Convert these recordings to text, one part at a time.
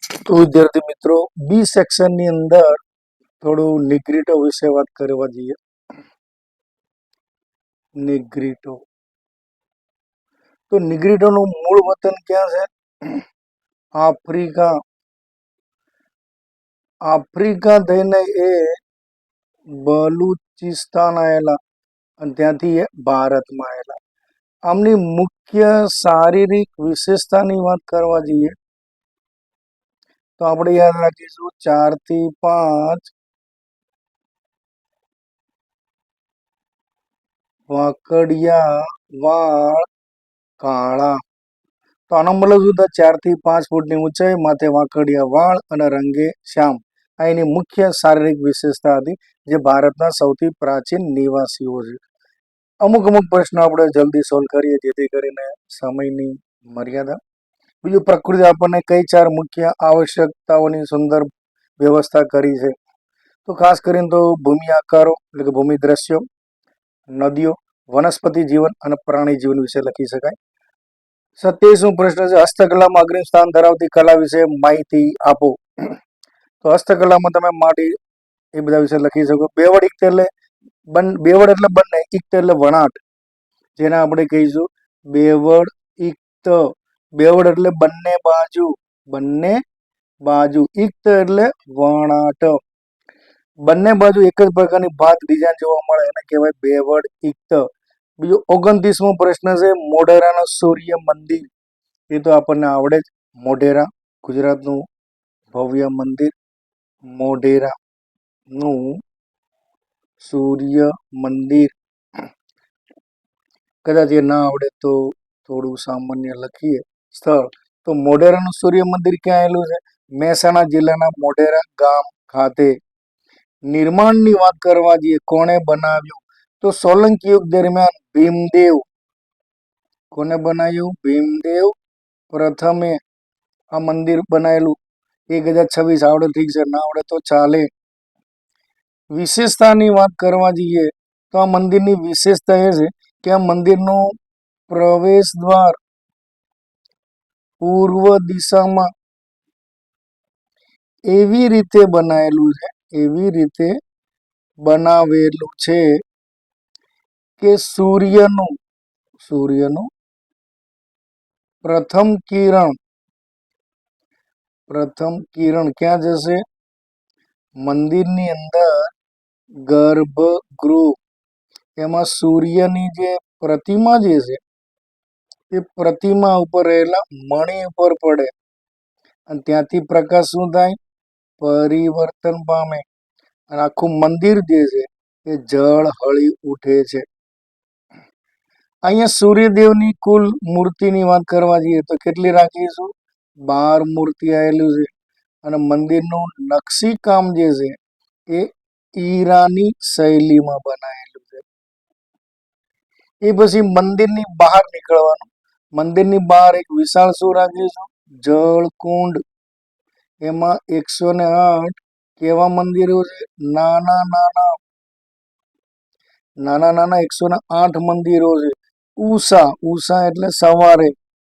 તો વિદ્યાર્થી મિત્રો, બી સેક્શન ની અંદર થોડું નિગ્રીટો વિશે વાત કરવા જઈએ. નિગ્રીટો, તો નિગ્રીટો નું મૂળ વતન ક્યાં છે? આફ્રિકા. આફ્રિકા થઈને એ બલુચિસ્તાન આવેલા અને ત્યાંથી એ ભારતમાં આવેલા. આમની મુખ્ય શારીરિક વિશેષતાની વાત કરવા જઈએ તો આપણે યાદ રાખીશું 4 થી 5 વાકડિયા વાળ કાળા. તો આનો મતલબ શું થાય? 4 થી 5 ફૂટની ઊંચાઈ, માથે વાકડિયા વાળ અને રંગે શ્યામ. આ એની મુખ્ય શારીરિક વિશેષતા હતી, જે ભારતના સૌથી પ્રાચીન નિવાસીઓ છે. અમુક પ્રશ્નો આપણે જલ્દી સોલ્વ કરીએ જેથી કરીને સમયની મર્યાદા. બીજું, પ્રકૃતિ આપણને કઈ 4 મુખ્ય આવશ્યકતાઓની સુંદર વ્યવસ્થા કરી છે? તો ખાસ કરીને તો ભૂમિ આકારો એટલે કે ભૂમિ દ્રશ્યો, નદીઓ, વનસ્પતિ જીવન અને પ્રાણી જીવન વિશે લખી શકાય. 27મો પ્રશ્ન છે, હસ્તકલામાં અગ્રીમ સ્થાન ધરાવતી કલા વિશે માહિતી આપો. તો હસ્તકલામાં તમે માટી એ બધા વિશે લખી શકો. બેવડ ઇક્ત એટલે બેવડ એટલે બંને, ઇક્ત એટલે વણાટ, જેને આપણે કહીશું બેવડ ઇક્ત. બેવડ એટલે બંને બાજુ, બંને બાજુ. ઇક્ત એટલે વણાટ. બંને બાજુ એક જ પ્રકારની ભાત ડિઝાઇન જોવા મળે એને કહેવાય બેવડ ઇક્ત. બીજો 29મો પ્રશ્ન છે, મોઢેરાનું સૂર્ય મંદિર. એ તો આપણને આવડે જ. મોઢેરા ગુજરાતનું ભવ્ય મંદિર, મોઢેરાનું સૂર્ય મંદિર. કદાચ એ ના આવડે તો થોડું સામાન્ય લખીએ. સ્થળ તો મોઢેરાનું સૂર્ય મંદિર ક્યાં આવેલું છે? મહેસાણા જિલ્લાના મોઢેરા ગામ ખાતે. નિર્માણની વાત કરવા જઈએ, કોણે બનાવ્યું? તો સોલંકી યુગ દરમિયાન ભીમદેવ. કોને બનાવ્યું? ભીમદેવ પ્રથમે આ મંદિર બનાવેલું. 1026. આવડે ઠીક છે, ના આવડે તો ચાલે. વિશેષતાની વાત કરવા જઈએ તો આ મંદિરની વિશેષતા એ છે કે આ મંદિરનું પ્રવેશ દ્વાર પૂર્વ દિશામાં એવી રીતે બનાવેલું છે, એવી રીતે બનાવેલું છે કે સૂર્યનું પ્રથમ કિરણ ક્યાં જશે? મંદિરની અંદર ગર્ભગૃહ, એમાં સૂર્યની જે પ્રતિમા જે છે એ પ્રતિમા ઉપર રહેલા મણિ ઉપર પડે અને ત્યાંથી પ્રકાશ શું થાય? પરિવર્તન પામે અને આખું મંદિર જે છે એ જળ હળી ઉઠે છે. અહીંયા સૂર્યદેવની કુલ મૂર્તિની વાત કરવા જઈએ તો કેટલી રાખીશું? 12 મૂર્તિ આવેલું છે. અને મંદિરનું નકશી કામ જે છે એ ઈરાની શૈલીમાં બનાવેલું છે. એ પછી મંદિરની બહાર નીકળવાનું. મંદિરની બહાર એક વિશાળ શું રાખીશું? જળકુંડ. એમાં 108 કેવા મંદિરો છે? નાના નાના 108 મંદિરો છે. ઉષા એટલે સવારે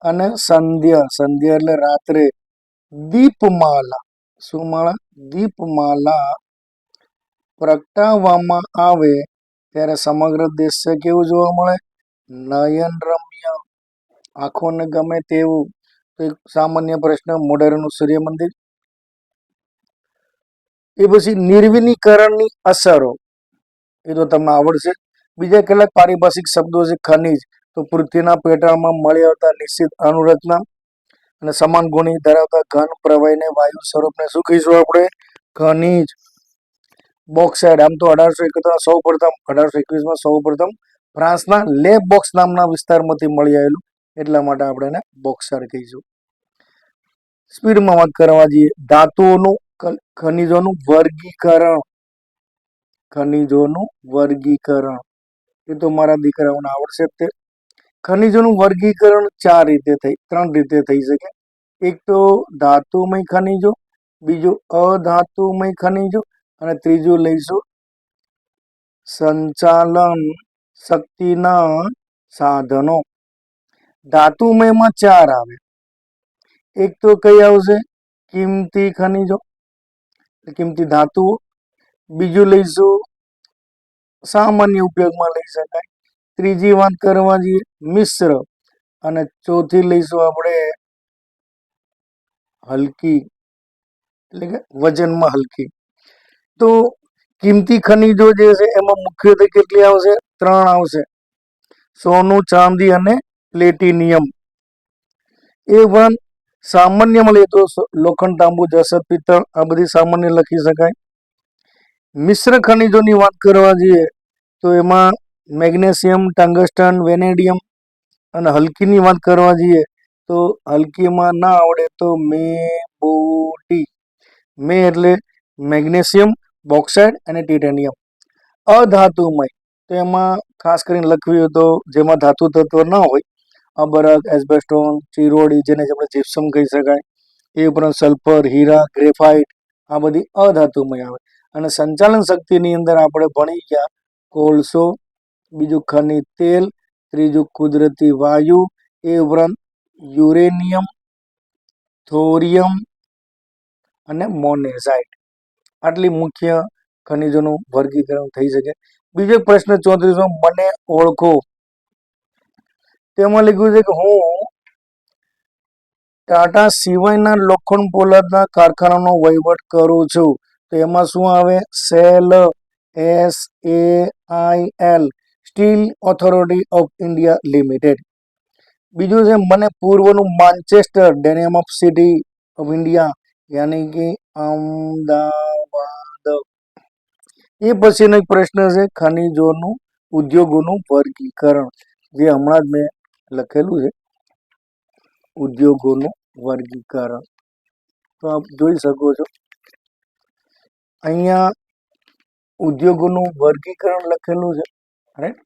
અને સંધ્યા એટલે રાત્રે. દીપમાલા, શું માળા? દીપમાલા પ્રગટાવવામાં આવે ત્યારે સમગ્ર દ્રશ્ય કેવું જોવા મળે? નયન રમ્ય, આંખોને ગમે તેવું. તો એક સામાન્ય પ્રશ્ન, મોઢેરાનું સૂર્ય મંદિર. એ પછી નિર્વિનીકરણની અસરો, એ તો તમને આવડશે. બીજા કેટલાક પારિભાષિક શબ્દો છે. ખનિજ, તો પૃથ્વીના પેટાળમાં મળી આવતા નિશ્ચિત અણુરચના અને સમાન ગુણી ધરાવતા ઘન પ્રવાહીને વાયુ સ્વરૂપને શું કહીશું આપણે? ખનિજ. બોક્સાઇડ, આમ તો 1821માં સૌ પ્રથમ ફ્રાન્સના લે બોક્સ નામના વિસ્તારમાંથી મળી આવેલું, એટલા માટે આપણે એને બોક્સાઇડ કહીશું. સ્પીડમાં વાત કરવા જઈએ, ધાતુઓનું ખનિજોનું વર્ગીકરણ, એ તો મારા દીકરાઓને આવડશે જ તે. ખનિજોનું વર્ગીકરણ 3 રીતે થઈ શકે. એક તો ધાતુમય ખનિજો, બીજું અધાતુમય ખનિજો અને ત્રીજું લઈશું સંચાલન શક્તિના સાધનો. ધાતુમયમાં 4 આવે. એક તો કઈ આવશે? કિંમતી ખનિજો, કિંમતી ધાતુઓ. બીજું લઈશું સામાન્ય ઉપયોગમાં લઈ શકાય. ત્રીજી વાત કરવા જઈએ મિશ્ર, અને ચોથી લઈશું આપણે હલકી, એટલે કે વજનમાં હલકી. તો કિંમતી ખનિજો જે છે એમાં મુખ્યત્વે કેટલી આવશે? 3 આવશે: સોનું, ચાંદી અને પ્લેટિનિયમ. એ વન સામાન્યમાં લઈએ તો લોખંડ, તાંબુ, જસત, પિત્તળ, આ બધી સામાન્ય લખી શકાય. મિશ્ર ખનિજોની વાત કરવા જઈએ તો એમાં મેગ્નેશિયમ, ટંગસ્ટન, વેનેડિયમ. અને હલકીની વાત કરવા જઈએ તો હલકીમાં ના આવડે તો મેબોટી. મે એટલે મેગ્નેશિયમ, બોક્સાઇડ અને ટાઇટેનિયમ. અધાતુમય તો એમાં ખાસ કરીને લખવી હોય તો જેમાં ધાતુ તત્વ ન હોય, અબરખ, એસ્બેસ્ટોન, ચિરોડી, જેને આપણે જીપ્સમ કહી શકાય. એ ઉપરાંત સલ્ફર, હીરા, ગ્રેફાઇટ, આ બધી અધાતુમય આવે. અને સંચાલન શક્તિની અંદર આપણે ભણી ગયા કોલસો, બીજું ખનિજ તેલ, ત્રીજું કુદરતી વાયુ, એ ઉપરાંત યુરેનિયમ, થોરિયમ અને મોનેઝાઇટ. આટલી મુખ્ય ખનિજોનું વર્ગીકરણ થઈ શકે. બીજો પ્રશ્ન 34 મને ઓળખો. તેમાં લખ્યું છે કે હું ટાટા સિવાયના લોખંડ પોલાદના કારખાનાનો વહીવટ કરું છું. તો એમાં શું આવે? SAIL, SAIL, steel authority of India limited. બીજું છે મને પૂર્વનું Manchester, denim of city of India, યાની કે અમદાવાદ. એ પછીનો એક પ્રશ્ન છે ખનિજોનું ઉદ્યોગોનું વર્ગીકરણ, જે હમણાં જ મેં લખેલું છે, ઉદ્યોગોનું વર્ગીકરણ. તો આપ જોઈ શકો છો અહીંયા ઉદ્યોગોનું વર્ગીકરણ લખેલું છે, રાઈટ.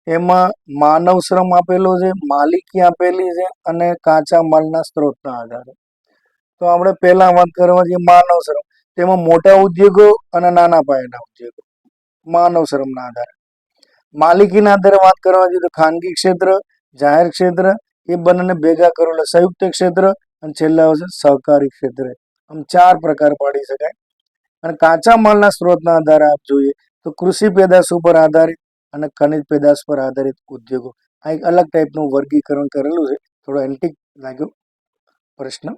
એમાં માનવ શ્રમ આપેલો છે, માલિકી આપેલી છે, અને કાચા માલના સ્ત્રોતના આધારે. તો આપણે પહેલા વાત કરવા જઈએ માનવ શ્રમ. તેમાં મોટા ઉદ્યોગો અને નાના પાયાના ઉદ્યોગો માનવ શ્રમના આધારે. માલિકીના આધારે વાત કરવા જઈએ તો ખાનગી ક્ષેત્ર, જાહેર ક્ષેત્ર, એ બંનેને ભેગા કરો એટલે સંયુક્ત ક્ષેત્ર, અને છેલ્લા આવશે સહકારી ક્ષેત્ર. આમ 4 પ્રકાર પાડી શકાય. અને કાચા માલના સ્ત્રોતના આધારે આપ જોઈએ તો કૃષિ પેદાશ ઉપર આધારિત અને ખનિજ પેદાશ પર આધારિત ઉદ્યોગો. આ એક અલગ ટાઈપનું વર્ગીકરણ કરેલું છે, થોડો એન્ટિક લાગ્યો પ્રશ્ન.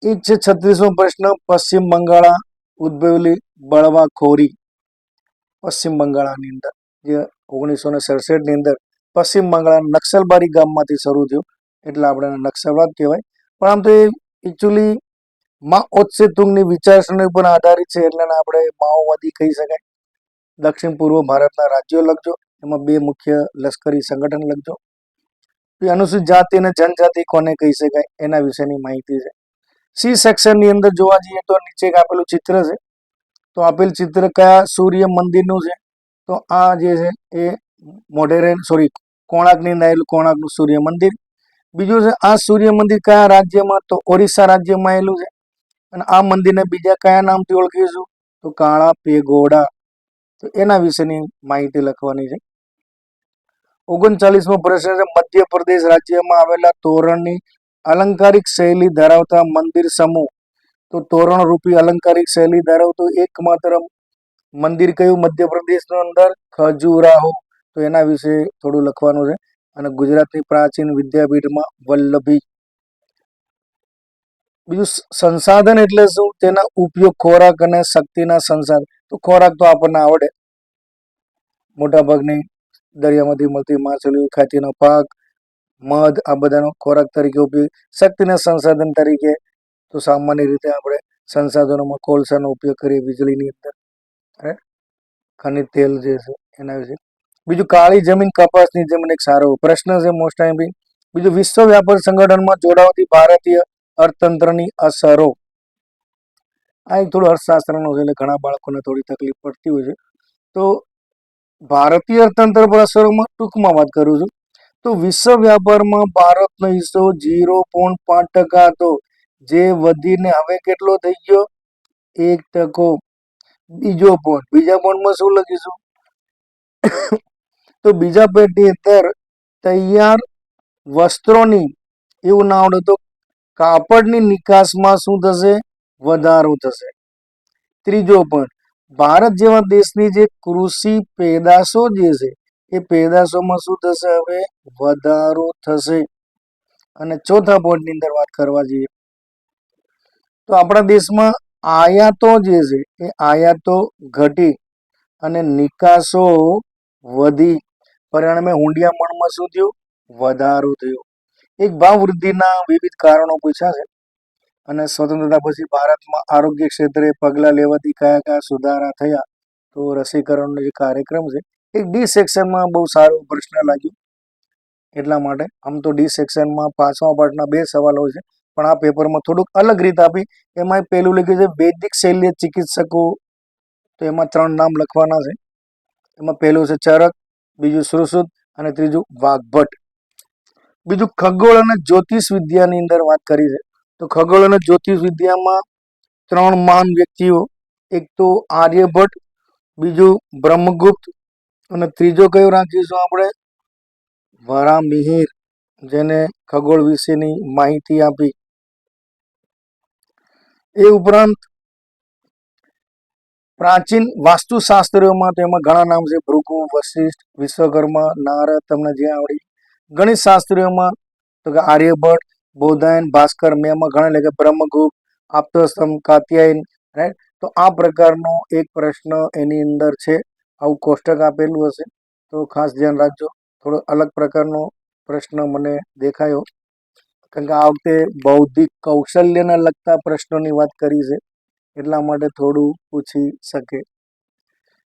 એ છે 36મો પ્રશ્ન પશ્ચિમ બંગાળ ઉદ્ભવેલી બળવાખોરી. પશ્ચિમ બંગાળની અંદર જે 1967ની અંદર પશ્ચિમ બંગાળ નક્સલબારી ગામમાંથી શરૂ થયું, એટલે આપણે નક્સલવાદ કહેવાય. પણ આમ તો એ એકચ્યુઅલી માઓ ત્સે-તુંગની વિચારસરણી ઉપર આધારિત છે, એટલે આપણે માઓવાદી કહી શકાય. દક્ષિણ પૂર્વ ભારતના રાજ્યો લખજો, એમાં 2 મુખ્ય લશ્કરી સંગઠન લખજો. અનુસૂચિત જાતિ અને જનજાતિ કોને કહી શકાય એના વિશેની માહિતી છે. સી સેક્શનની અંદર જોવા જઈએ તો નીચે એક આપેલું ચિત્ર છે. તો આપેલ ચિત્ર કયા સૂર્ય મંદિરનું છે? તો આ જે છે એ કોણાર્કની અંદર આવેલું કોણાર્કનું સૂર્ય મંદિર. બીજું છે આ સૂર્ય મંદિર કયા રાજ્યમાં? તો ઓરિસ્સા રાજ્યમાં આવેલું છે. અને આ મંદિરને બીજા કયા નામથી ઓળખીશું? તો કાળા પેગોડા. તો એના વિશેની માહિતી લખવાની છે. 39મો પ્રશ્ન છે મધ્યપ્રદેશ રાજ્યમાં આવેલા તોરણની અલંકારિક શૈલી ધરાવતા મંદિર સમૂહ. તો તોરણ રૂપી અલંકારિક શૈલી ધરાવતું એકમાત્ર મંદિર કયું મધ્યપ્રદેશની અંદર? ખજુરાહો. તો એના વિશે થોડું લખવાનું છે. અને ગુજરાતની પ્રાચીન વિદ્યાપીઠમાં વલ્લભી. બીજું સંસાધન એટલે શું? તેના ઉપયોગ ખોરાક અને શક્તિના સંસાધન. તો ખોરાક તો આપણને આવડે, મોટાભાગની દરિયામાંથી મળતી માછલીઓ, ખેતીનો પાક, મધ, આ બધાનો ખોરાક તરીકે ઉપયોગ. શક્તિના સંસાધન તરીકે તો સામાન્ય રીતે આપણે સંસાધનોમાં કોલસાનો ઉપયોગ કરીએ વીજળીની અંદર, રાઈટ. ખનિજ તેલ જે છે એના વિશે. બીજું કાળી જમીન, કપાસની જમીન, એક સારો પ્રશ્ન છે મોસ્ટ ટાઈમ. બીજું વિશ્વ વ્યાપાર સંગઠનમાં જોડાવાથી ભારતીય અર્થતંત્રની અસરો. આ એક થોડું અર્થશાસ્ત્રનું છે, એટલે ઘણા બાળકોને થોડી તકલીફ પડતી હોય છે. તો ભારતીય અર્થતંત્ર પર અસરોમાં ટૂંકમાં વાત કરું છું. તો વિશ્વ વ્યાપારમાં ભારતનો હિસ્સો 0.5% હતો, જે વધીને હવે કેટલો થઈ ગયો? 1%. બીજો પોઈન્ટ, બીજા પોઈન્ટમાં શું લખીશું? તો બીજા પેટની અંદર તૈયાર વસ્ત્રોની, એવું ના આવડે તો કાપડની નિકાસમાં શું થશે? વધારો થશે. ત્રીજો પોઈન્ટ, ભારત જેવા દેશની જે કૃષિ પેદાશો જે છે એ પેદાશોમાં શું થશે? હવે વધારો થશે. અને ચોથા પોઈન્ટની અંદર વાત કરવા જઈએ તો આપણા દેશમાં આયાતો જે છે એ આયાતો ઘટી અને નિકાસો વધી, પરિણામે હુંડિયામણમાં શું થયું? વધારો થયો. એક ભાવ વૃદ્ધિના વિવિધ કારણો પૂછ્યા છે અને સ્વતંત્રતા પછી ભારતમાં આરોગ્ય ક્ષેત્રે પગલાં લેવાથી કયા કયા સુધારા થયા? તો રસીકરણનો જે કાર્યક્રમ છે એક ડી સેક્શનમાં બહુ સારો પ્રશ્ન લાગ્યો, એટલા માટે આમ તો ડી સેક્શનમાં 5મા પાઠના 2 સવાલો છે, પણ આ પેપરમાં થોડુંક અલગ રીત આપી. એમાં પહેલું લખ્યું છે વૈદિક શૈલ્ય ચિકિત્સકો, તો એમાં 3 નામ લખવાના છે. એમાં પહેલું છે ચરક, બીજું સુશ્રુત અને ત્રીજું વાઘભટ્ટ. બીજું ખગોળ અને જ્યોતિષ વિદ્યાની અંદર વાત કરી છે તો ખગોળ અને જ્યોતિષ વિદ્યામાં 3 મહાન વ્યક્તિઓ, એક તો આર્યભટ્ટ, બીજું બ્રહ્મગુપ્ત અને ત્રીજો કયો રાખીશું આપણે? વરામિહિર, જેને ખગોળ વિશેની માહિતી આપી. એ ઉપરાંત પ્રાચીન વાસ્તુશાસ્ત્રીઓમાં તો એમાં ઘણા નામ છે, ભૃગુ, વશિષ્ઠ, વિશ્વકર્મા, નારદ, તમને જે આવડી. ગણિત શાસ્ત્રીઓમાં તો કે આર્યભટ્ટ, બૌધાયન, ભાસ્કર, મેમાં ઘણા લખે બ્રહ્મગુપ્ત, આપતસ્તંભ, કાત્યાયન, રાઈટ. તો આ પ્રકારનો એક પ્રશ્ન એની અંદર છે. આવું કોષ્ટક આપેલું હશે તો ખાસ ધ્યાન રાખજો. થોડો અલગ પ્રકારનો પ્રશ્ન મને દેખાયો, કારણ કે આ વખતે બૌદ્ધિક કૌશલ્યને લગતા પ્રશ્નોની વાત કરી છે, એટલા માટે થોડું પૂછી શકે.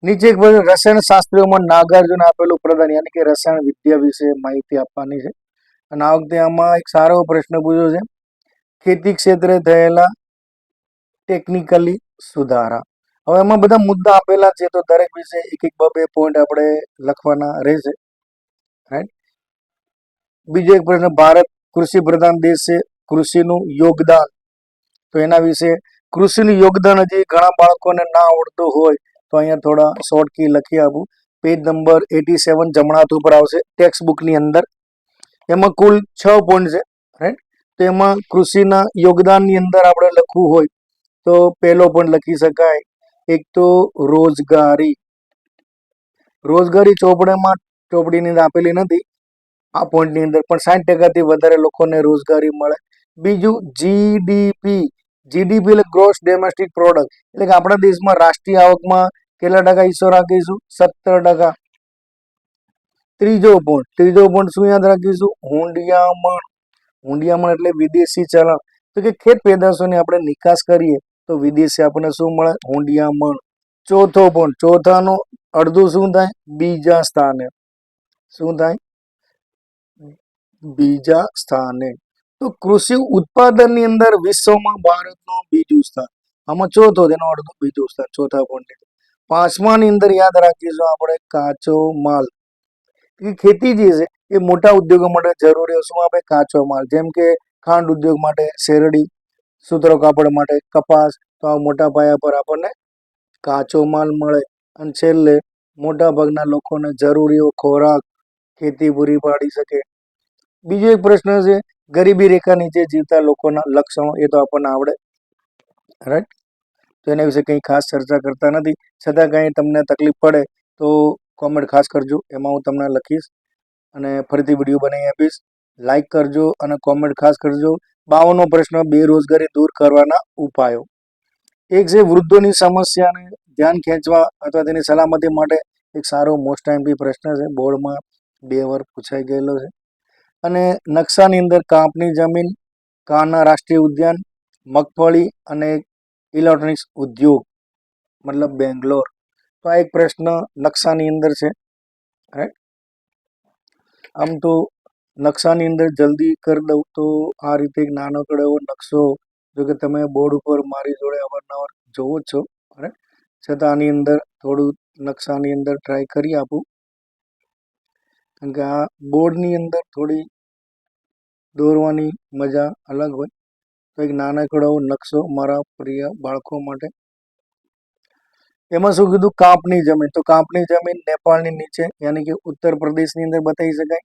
નીચે એક રસાયણ શાસ્ત્રીઓમાં નાગાર્જુન આપેલું પ્રદાન, યાની કે રસાયણ વિદ્યા વિશે માહિતી આપવાની છે. અને આ વખતે આમાં એક સારો પ્રશ્ન પૂછ્યો છે, ખેતી ક્ષેત્રે થયેલા ટેકનિકલી સુધારા. હવે એમાં બધા મુદ્દા આપેલા છે તો દરેક વિશે એક એક 2-2 પોઈન્ટ આપણે લખવાના રહેશે, રાઈટ. બીજો એક પ્રશ્ન, ભારત કૃષિ પ્રધાન દેશ છે, કૃષિનું યોગદાન, તો એના વિશે કૃષિનું યોગદાન હજી ઘણા બાળકોને ના આવડતું હોય તો અહીંયા થોડા શોર્ટ કી લખી આપું. પેજ નંબર 87 જમણા હાથ ઉપર આવશે ટેક્સ્ટ બુકની અંદર. એમાં કુલ 6 પોઈન્ટ છે, રાઈટ. તો એમાં કૃષિના યોગદાનની અંદર આપણે લખવું હોય તો પહેલો પોઈન્ટ લખી શકાય, એક તો રોજગારી. રોજગારી ચોપડીની અંદર આપેલી નથી આ પોઈન્ટની અંદર, પણ 60%થી વધારે લોકોને રોજગારી મળે. બીજું જીડીપી, જીડીપી એટલે ગ્રોસ ડોમેસ્ટિક પ્રોડક્ટ, એટલે કે આપણા દેશમાં રાષ્ટ્રીય આવકમાં કેટલા ટકા હિસ્સો રાખીશું? 17%. ત્રીજો પોઈન્ટ શું યાદ રાખીશું? હુંડિયામણ. હુંડિયામણ એટલે વિદેશી ચલણ, તો કે ખેત પેદાશોની આપણે નિકાસ કરીએ તો વિદેશી આપણને શું મળે? હુંડિયામણ. ચોથો પોઈન્ટ, ચોથાનું અડધું શું થાય? બીજા સ્થાને. શું થાય? બીજા સ્થાને. તો કૃષિ ઉત્પાદનની અંદર વિશ્વમાં ભારતનું બીજું સ્થાન. આમાં ચોથો, તેનો અડધું બીજું સ્થાન, ચોથા પોઈન્ટ. 5માની અંદર યાદ રાખીશું આપણે કાચો માલ. ખેતી જે છે એ મોટા ઉદ્યોગો માટે જરૂરી શું આપે? કાચો માલ. જેમ કે ખાંડ ઉદ્યોગ માટે શેરડી, સૂત્રો કાપડ માટે કપાસ. તો આ મોટા પાયા પર આપણને કાચો માલ મળે. અને છેલ્લે મોટા ભાગના લોકોને જરૂરી ખોરાક ખેતી પૂરી પાડી શકે. બીજો એક પ્રશ્ન છે, ગરીબી રેખા નીચે જીવતા લોકોના લક્ષણો, એ તો આપણને આવડે, રાઈટ. તો એના વિશે કંઈ ખાસ ચર્ચા કરતા નથી. છતાં કંઈ તમને તકલીફ પડે તો કોમેન્ટ ખાસ કરજો, એમાં હું તમને લખીશ અને ફરીથી વિડીયો બનાવી આપીશ. લાઈક કરજો અને કોમેન્ટ ખાસ કરજો. 52મો પ્રશ્ન, બેરોજગારી દૂર કરવાના ઉપાયો. એક છે વૃદ્ધોની સમસ્યાને ધ્યાન ખેંચવા અથવા તેની સલામતી માટે, એક સારો મોસ્ટ ટાઈમથી પ્રશ્ન છે, બોર્ડમાં 2 વાર પૂછાઈ ગયેલો છે. અને નકશાની અંદર કાપની જમીન, કાન્હા રાષ્ટ્રીય ઉદ્યાન, મગફળી અને ઇલેક્ટ્રોનિક્સ ઉદ્યોગ, મતલબ બેંગ્લોર. તો આ એક પ્રશ્ન નકશાની અંદર છે, રાઈટ. આમ તો નકશાની અંદર જલ્દી કરી દઉં તો આ રીતે એક નાનકડો એવો નકશો, જો કે તમે બોર્ડ ઉપર મારી જોડે અવારનવાર જોવો જ છો, રાઈટ. છતાં આની અંદર થોડું નકશાની અંદર ટ્રાય કરી આપું, કારણ કે આ બોર્ડની અંદર થોડી દોરવાની મજા અલગ હોય. તો એક નાનકડો નકશો મારા પ્રિય બાળકો માટે. એમાં શું કીધું? કાપની જમીન. તો કાપની જમીન નેપાળની નીચે, યાની કે ઉત્તર પ્રદેશની અંદર બતાવી શકાય.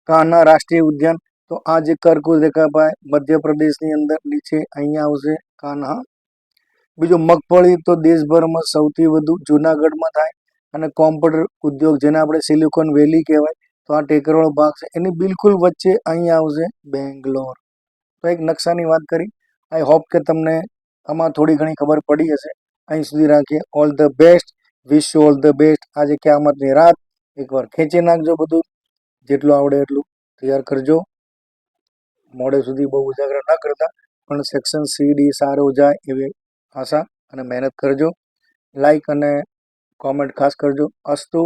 કાન્હા રાષ્ટ્રીય ઉદ્યાન તો આ જે કર્કવૃત રેખાભાઈ મધ્યપ્રદેશની અંદર નીચે અહીંયા આવશે કાન્હા. બીજું મગફળી તો દેશભરમાં સૌથી વધુ જુનાગઢમાં થાય અને કોમ્પ્યુટર ઉદ્યોગ જેને આપણે સિલિકોન વેલી કહેવાય, તો આ ટેકરવાળો ભાગ છે એની બિલકુલ વચ્ચે અહીંયા આવશે બેંગ્લોર. તો એક નકશાની વાત કરી. આઈ હોપ કે તમને આમાં થોડી ઘણી ખબર પડી હશે. અહીં સુધી રાખીએ. All the best, wish you all the best. આજે ક્યામતની રાત એકવાર ખેંચી નાખજો, બધું જેટલું આવડે એટલું તૈયાર કરજો. મોડે સુધી બહુ ઉજાગરા ના કરતા, પણ સેક્શન સીડી સારું જાય એવી આશા અને મહેનત કરજો. લાઈક અને કોમેન્ટ ખાસ કરજો. અસ્તુ.